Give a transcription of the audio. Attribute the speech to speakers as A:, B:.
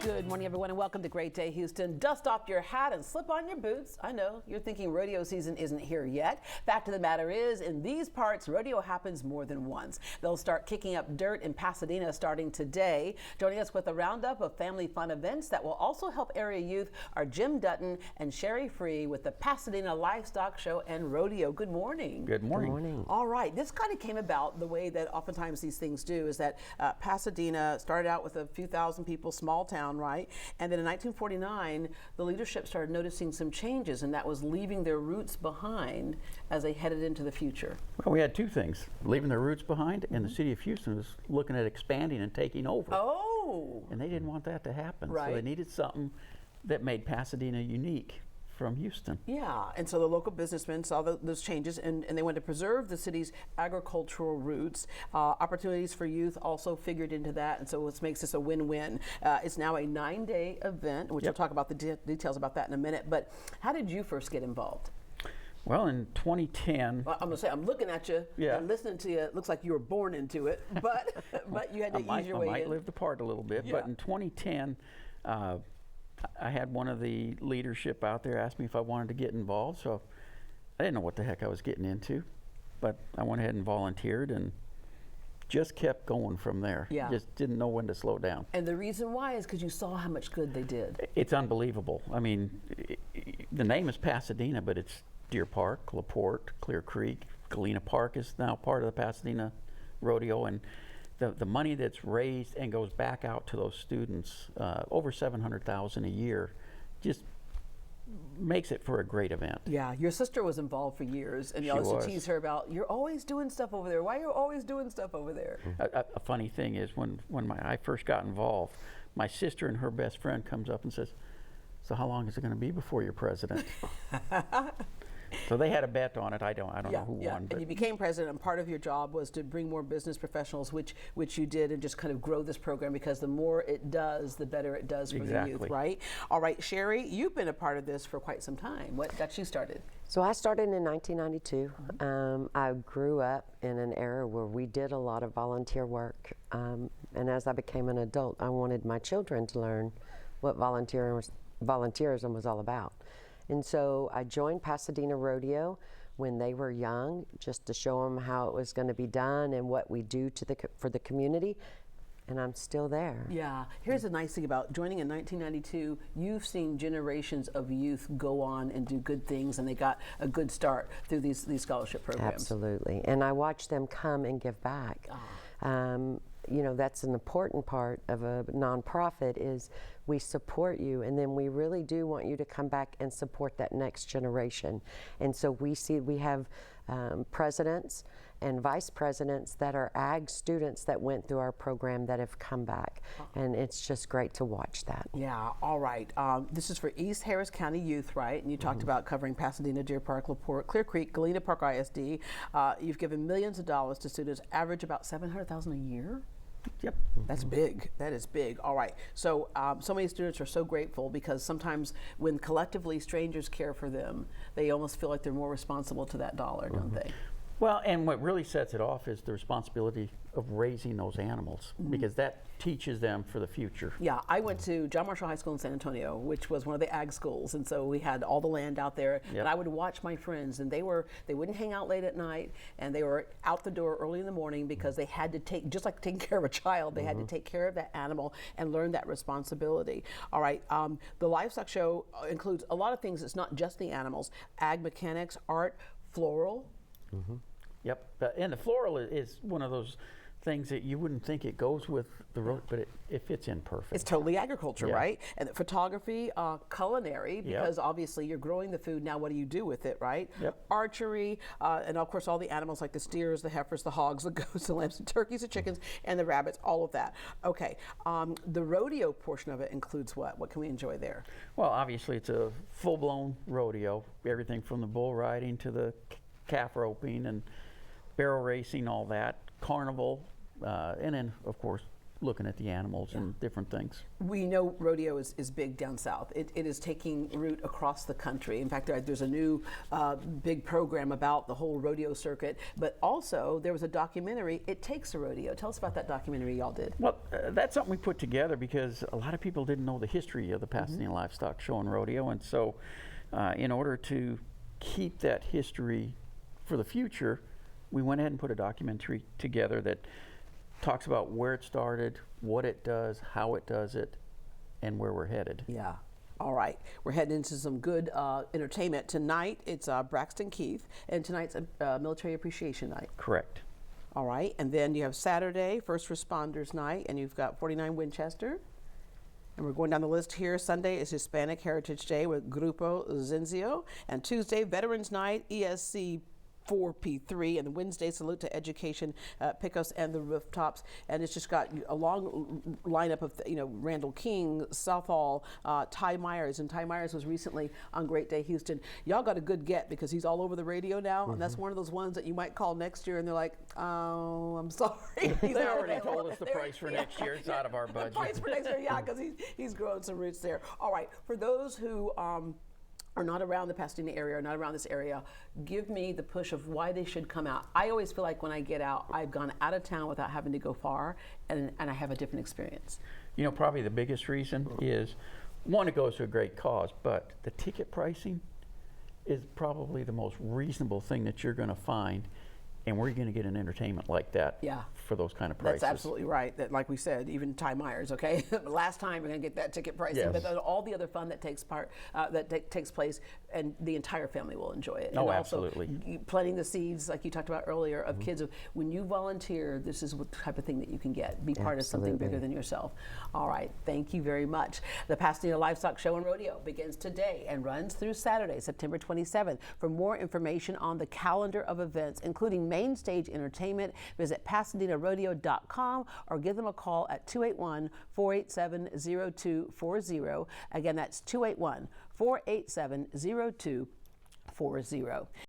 A: Good morning, everyone, and welcome to Great Day Houston. Dust off your hat and slip on your boots. I know you're thinking rodeo season isn't here yet. Fact of the matter is, in these parts, rodeo happens more than once. They'll start kicking up dirt in Pasadena starting today. Joining us with a roundup of family fun events that will also help area youth are Jim Dutton and Sherry with the Pasadena Livestock Show and Rodeo. Good morning.
B: Good morning.
C: Good morning.
A: All right, this kind of came about the way that oftentimes these things do, is that Pasadena started out with a few thousand people, small town, right? And then in 1949, the leadership started noticing some changes, and that was leaving their roots behind as they headed into the future.
B: Well, we had two things, leaving their roots behind, and the city of Houston was looking at expanding and taking over.
A: Oh!
B: And they didn't want that to happen.
A: Right.
B: So they needed something that made Pasadena unique from Houston.
A: Yeah, and so the local businessmen saw those changes, and they wanted to preserve the city's agricultural roots. Opportunities for youth also figured into that, and so it makes this a win-win. It's now a 9-day event, which we'll talk about the details about that in a minute. But how did you first get involved?
B: Well, in 2010,
A: Well, I'm gonna say, I'm looking at you and listening to you. It looks like you were born into it, but but you had to ease your way in.
B: I might live the part a little bit, but in 2010, I had one of the leadership out there ask me if I wanted to get involved, so I didn't know what the heck I was getting into, but I went ahead and volunteered and just kept going from there.
A: Yeah.
B: Just didn't know when to slow down.
A: And the reason why is because you saw how much good they did.
B: It's unbelievable. I mean, the name is Pasadena, but it's Deer Park, LaPorte, Clear Creek. Galena Park is now part of the Pasadena Rodeo, and the money that's raised and goes back out to those students, over $700,000 a year, just makes it for a great event.
A: Yeah, your sister was involved for years, and you always used to tease her about, you're always doing stuff over there. Why are you always doing stuff over there?
B: A funny thing is, when I first got involved, my sister and her best friend comes up and says, "So how long is it going to be before you're president?" So they had a bet on it. I don't know who won.
A: And you became president, and part of your job was to bring more business professionals, which you did, and just kind of grow this program, because the more it does, the better it does for the youth, right? All right, Sherry, you've been a part of this for quite some time. What got you started?
C: So I started in 1992. I grew up in an era where we did a lot of volunteer work. And as I became an adult, I wanted my children to learn what volunteerism was all about. And so I joined Pasadena Rodeo when they were young, just to show them how it was going to be done and what we do for the community. And I'm still there.
A: Yeah. Here's the nice thing about joining in 1992. You've seen generations of youth go on and do good things, and they got a good start through these scholarship programs.
C: Absolutely. And I watch them come and give back. You know, that's an important part of a nonprofit, is we support you, and then we really do want you to come back and support that next generation. And so we have presidents and vice presidents that are ag students that went through our program that have come back. And it's just great to watch that.
A: Yeah, all right. This is for East Harris County youth, right? And you talked about covering Pasadena, Deer Park, LaPorte, Clear Creek, Galena Park ISD. You've given millions of dollars to students, average about $700,000 a year.
B: Yep.
A: That's big. That is big. All right. So so many students are so grateful, because sometimes when collectively strangers care for them, they almost feel like they're more responsible to that dollar, don't they?
B: Well, and what really sets it off is the responsibility of raising those animals, because that teaches them for the future.
A: Yeah, I went to John Marshall High School in San Antonio, which was one of the ag schools, and so we had all the land out there. And I would watch my friends, and they wouldn't hang out late at night, and they were out the door early in the morning, because they had to take, just like taking care of a child, they had to take care of that animal and learn that responsibility. All right, the Livestock Show includes a lot of things. It's not just the animals: ag mechanics, art, floral.
B: Yep, and the floral is one of those things that you wouldn't think it goes with the road, but it fits in perfect.
A: It's totally agriculture, right? And photography, culinary, because obviously you're growing the food. Now, what do you do with it, right? Archery, and of course all the animals like the steers, the heifers, the hogs, the goats, the lambs, the turkeys, the chickens, and the rabbits, all of that. Okay, the rodeo portion of it includes what? What can we enjoy there?
B: Well, obviously it's a full-blown rodeo, everything from the bull riding to the calf roping and barrel racing, all that, carnival, and then of course looking at the animals and different things.
A: We know rodeo is big down south. It is taking root across the country. In fact, there's a new big program about the whole rodeo circuit. But also, there was a documentary, It Takes a Rodeo. Tell us about that documentary y'all did.
B: Well, that's something we put together because a lot of people didn't know the history of the Pasadena Livestock Show and Rodeo. And so in order to keep that history for the future, we went ahead and put a documentary together that talks about where it started, what it does, how it does it, and where we're headed.
A: Yeah. All right. We're heading into some good entertainment. Tonight, it's Braxton Keith, and tonight's a Military Appreciation Night.
B: Correct.
A: All right. And then you have Saturday, First Responders Night, and you've got 49 Winchester. And we're going down the list here. Sunday is Hispanic Heritage Day with Grupo Zenzio. And Tuesday, Veterans Night, ESC 4P3, and Wednesday, Salute to Education, Picos and the Rooftops. And it's just got a long lineup of, Randall King, Southall, Ty Myers. And Ty Myers was recently on Great Day Houston. Y'all got a good get because he's all over the radio now. And that's one of those ones that you might call next year and they're like, oh, I'm sorry.
B: They already told us the price for next year. It's out of our budget.
A: The price for next year, yeah, because he's growing some roots there. All right, for those who are not around the Pasadena area or not around this area, give me the push of why they should come out. I always feel like when I get out, I've gone out of town without having to go far, and I have a different experience.
B: Probably the biggest reason is, one, it goes to a great cause, but the ticket pricing is probably the most reasonable thing that you're going to find, and we're going to get an entertainment like that for those kind of prices.
A: That's absolutely right. That, like we said, even Ty Myers, okay? Last time we're going to get that ticket pricing,
B: Yes.
A: but then all the other fun that takes takes place, and the entire family will enjoy it.
B: Oh,
A: and
B: absolutely.
A: Also, planting the seeds, like you talked about earlier, of kids. When you volunteer, this is what type of thing that you can get. Be part of something bigger than yourself. All right. Thank you very much. The Pasadena Livestock Show and Rodeo begins today and runs through Saturday, September 27th. For more information on the calendar of events, including main stage entertainment, visit PasadenaRodeo.com or give them a call at 281-487-0240. Again, that's 281-487-0240.